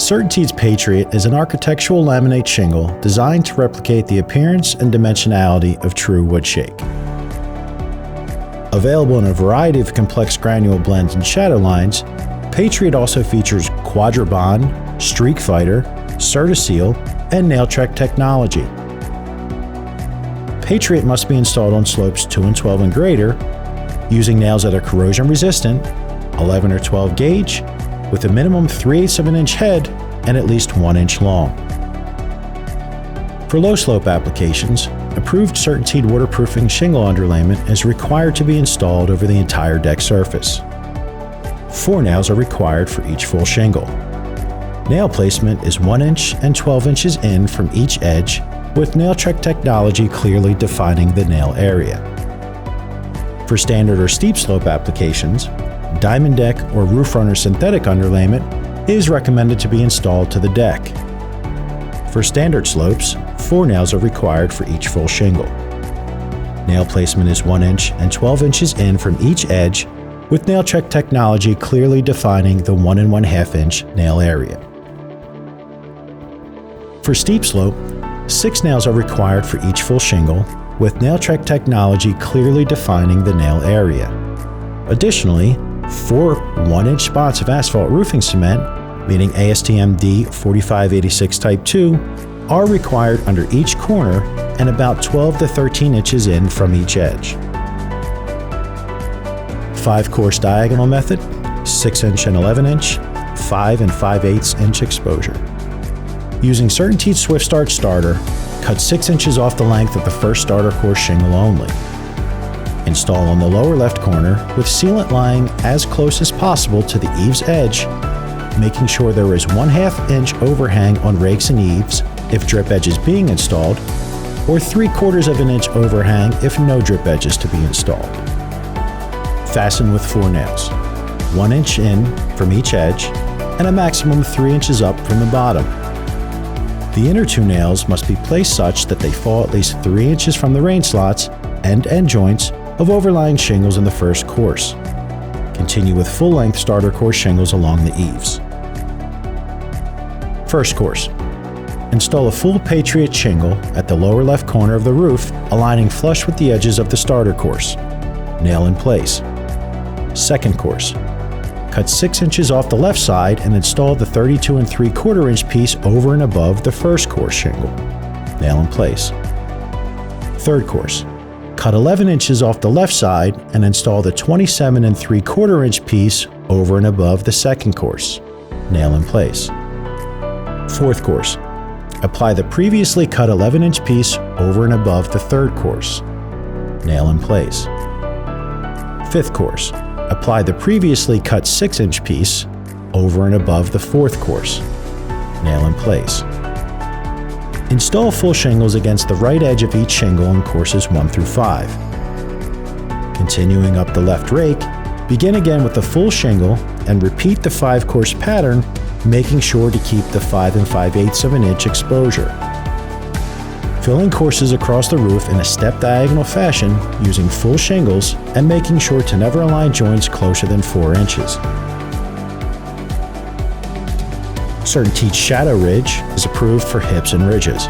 CertainTeed's Patriot is an architectural laminate shingle designed to replicate the appearance and dimensionality of true wood shake. Available in a variety of complex granule blends and shadow lines, Patriot also features QuadraBond, Streak Fighter, CertaSeal, and NailTrek technology. Patriot must be installed on slopes 2 and 12 and greater, using nails that are corrosion resistant, 11 or 12 gauge, with a minimum 3/8 of an inch head and at least 1 inch long. For low slope applications, approved CertainTeed waterproofing shingle underlayment is required to be installed over the entire deck surface. 4 nails are required for each full shingle. Nail placement is 1 inch and 12 inches in from each edge, with NailTrek technology clearly defining the nail area. For standard or steep slope applications, diamond deck or roof runner synthetic underlayment is recommended to be installed to the deck. For standard slopes, 4 nails are required for each full shingle. Nail placement is 1 inch and 12 inches in from each edge, with NailTrek technology clearly defining the 1 1/2 inch nail area. For steep slope, 6 nails are required for each full shingle, with NailTrek technology clearly defining the nail area. Additionally, 4 1-inch spots of asphalt roofing cement, meaning ASTM D4586 Type 2, are required under each corner and about 12 to 13 inches in from each edge. 5-course diagonal method, 6-inch and 11-inch, 5 and 5/8 inch exposure. Using CertainTeed Swift Start Starter, cut 6 inches off the length of the first starter course shingle only. Install on the lower left corner with sealant lying as close as possible to the eaves edge, making sure there is 1/2 inch overhang on rakes and eaves if drip edge is being installed, or 3/4 of an inch overhang if no drip edge is to be installed. Fasten with 4 nails, 1 inch in from each edge and a maximum of 3 inches up from the bottom. The inner 2 nails must be placed such that they fall at least 3 inches from the rain slots and end joints of overlying shingles in the first course. Continue with full-length starter course shingles along the eaves. First course. Install a full Patriot shingle at the lower left corner of the roof, aligning flush with the edges of the starter course. Nail in place. Second course. Cut 6 inches off the left side and install the 32 3/4 inch piece over and above the first course shingle. Nail in place. Third course. Cut 11 inches off the left side and install the 27 3/4 inch piece over and above the second course. Nail in place. Fourth course. Apply the previously cut 11 inch piece over and above the third course. Nail in place. Fifth course. Apply the previously cut 6 inch piece over and above the fourth course. Nail in place. Install full shingles against the right edge of each shingle in courses 1 through 5. Continuing up the left rake, begin again with the full shingle and repeat the 5-course pattern, making sure to keep the 5 and 5/8 of an inch exposure. Filling courses across the roof in a step diagonal fashion using full shingles and making sure to never align joints closer than 4 inches. CertainTeed Shadow Ridge is approved for hips and ridges.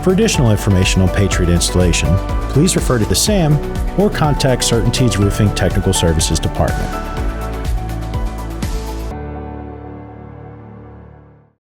For additional information on Patriot installation, please refer to the SAM or contact CertainTeed's Roofing Technical Services Department.